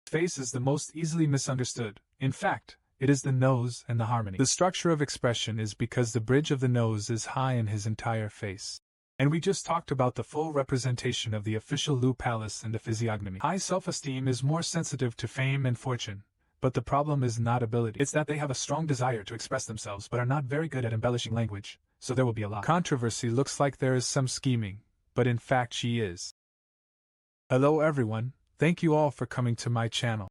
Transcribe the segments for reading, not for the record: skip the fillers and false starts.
Face is the most easily misunderstood. In fact, it is the nose and the harmony. The structure of expression is because the bridge of the nose is high in his entire face. And we just talked about the full representation of the official Lu Palace and the physiognomy. High self-esteem is more sensitive to fame and fortune, but the problem is not ability. It's that they have a strong desire to express themselves but are not very good at embellishing language, so there will be a lot. Controversy looks like there is some scheming, but in fact she is. Hello everyone, thank you all for coming to my channel.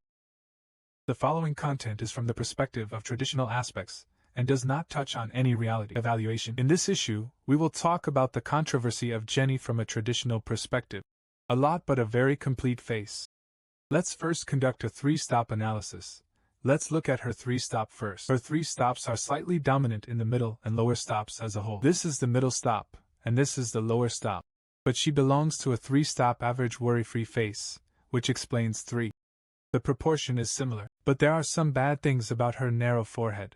The following content is from the perspective of traditional aspects, and does not touch on any reality evaluation. In this issue, we will talk about the controversy of Jennie from a traditional perspective. A lot but a very complete face. Let's first conduct a 3-stop analysis. Let's look at her 3-stop first. Her 3 stops are slightly dominant in the middle and lower stops as a whole. This is the middle stop, and this is the lower stop. But she belongs to a 3-stop average worry-free face, which explains 3. The proportion is similar, but there are some bad things about her narrow forehead.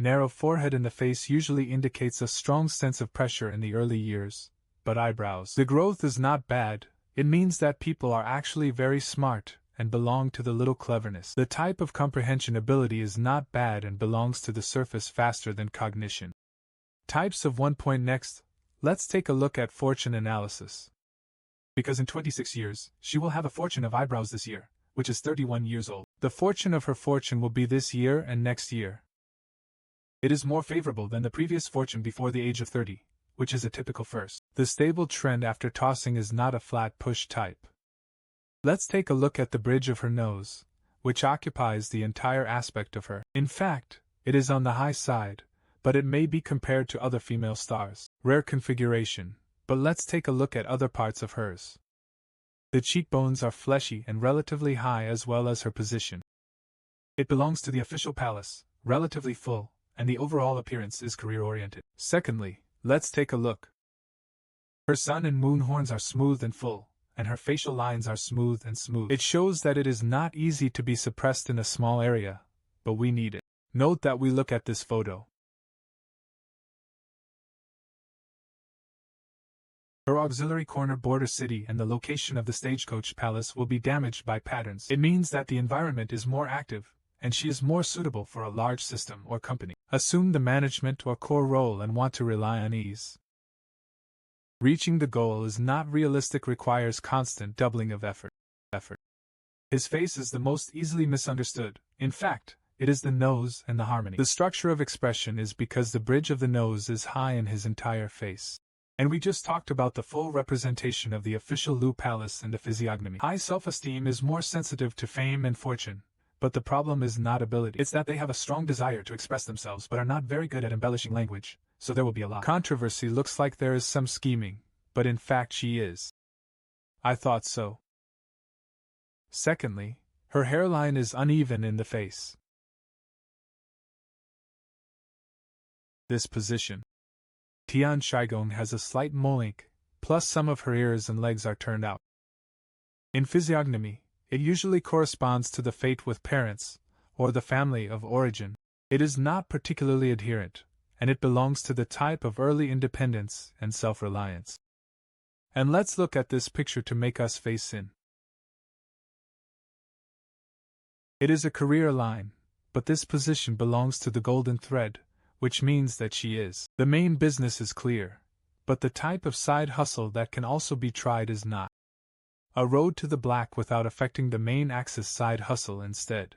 Narrow forehead in the face usually indicates a strong sense of pressure in the early years, but eyebrows. The growth is not bad, it means that people are actually very smart and belong to the little cleverness. The type of comprehension ability is not bad and belongs to the surface faster than cognition. Types of 1 point next, let's take a look at fortune analysis. Because in 26 years, she will have a fortune of eyebrows this year, which is 31 years old. The fortune of her fortune will be this year and next year. It is more favorable than the previous fortune before the age of 30, which is a typical first. The stable trend after tossing is not a flat push type. Let's take a look at the bridge of her nose, which occupies the entire aspect of her. In fact, it is on the high side, but it may be compared to other female stars. Rare configuration, but let's take a look at other parts of hers. The cheekbones are fleshy and relatively high as well as her position. It belongs to the official palace, relatively full, and the overall appearance is career-oriented. Secondly, let's take a look. Her sun and moon horns are smooth and full, and her facial lines are smooth and smooth. It shows that it is not easy to be suppressed in a small area, but we need it. Note that we look at this photo. Her auxiliary corner border city and the location of the stagecoach palace will be damaged by patterns. It means that the environment is more active, and she is more suitable for a large system or company. Assume the management or core role and want to rely on ease. Reaching the goal is not realistic, requires constant doubling of effort. His face is the most easily misunderstood. In fact, it is the nose and the harmony. The structure of expression is because the bridge of the nose is high in his entire face. And we just talked about the full representation of the official Lu Palace and the physiognomy. High self-esteem is more sensitive to fame and fortune, but the problem is not ability. It's that they have a strong desire to express themselves but are not very good at embellishing language, so there will be a lot. Controversy looks like there is some scheming, but in fact she is. I thought so. Secondly, her hairline is uneven in the face. This position. Tian Shigong has a slight molink, plus some of her ears and legs are turned out. In physiognomy, it usually corresponds to the fate with parents, or the family of origin. It is not particularly adherent, and it belongs to the type of early independence and self-reliance. And let's look at this picture to make us face in. It is a career line, but this position belongs to the golden thread, which means that she is. The main business is clear, but the type of side hustle that can also be tried is not. A road to the black without affecting the main axis side hustle instead.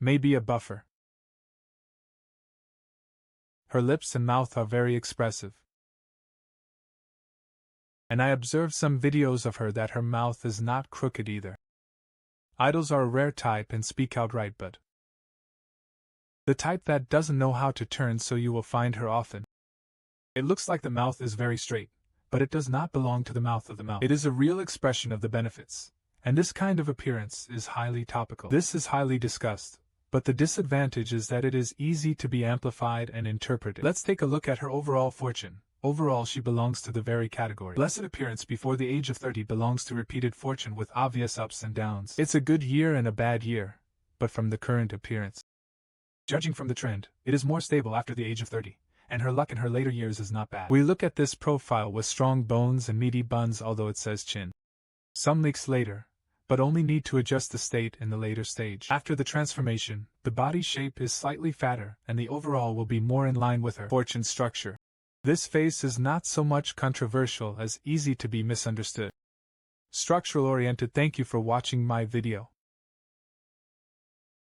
Maybe a buffer. Her lips and mouth are very expressive. And I observed some videos of her that her mouth is not crooked either. Idols are a rare type and speak outright, but the type that doesn't know how to turn, so you will find her often. It looks like the mouth is very straight, but it does not belong to the mouth of the mouth. It is a real expression of the benefits, and this kind of appearance is highly topical. This is highly discussed, but the disadvantage is that it is easy to be amplified and interpreted. Let's take a look at her overall fortune. Overall, she belongs to the very category. Blessed appearance before the age of 30 belongs to repeated fortune with obvious ups and downs. It's a good year and a bad year, but from the current appearance. Judging from the trend, it is more stable after the age of 30, and her luck in her later years is not bad. We look at this profile with strong bones and meaty buns, although it says chin. some weeks later, but only need to adjust the state in the later stage. After the transformation, the body shape is slightly fatter and the overall will be more in line with her fortune structure. This face is not so much controversial as easy to be misunderstood. Structural oriented. Thank you for watching my video.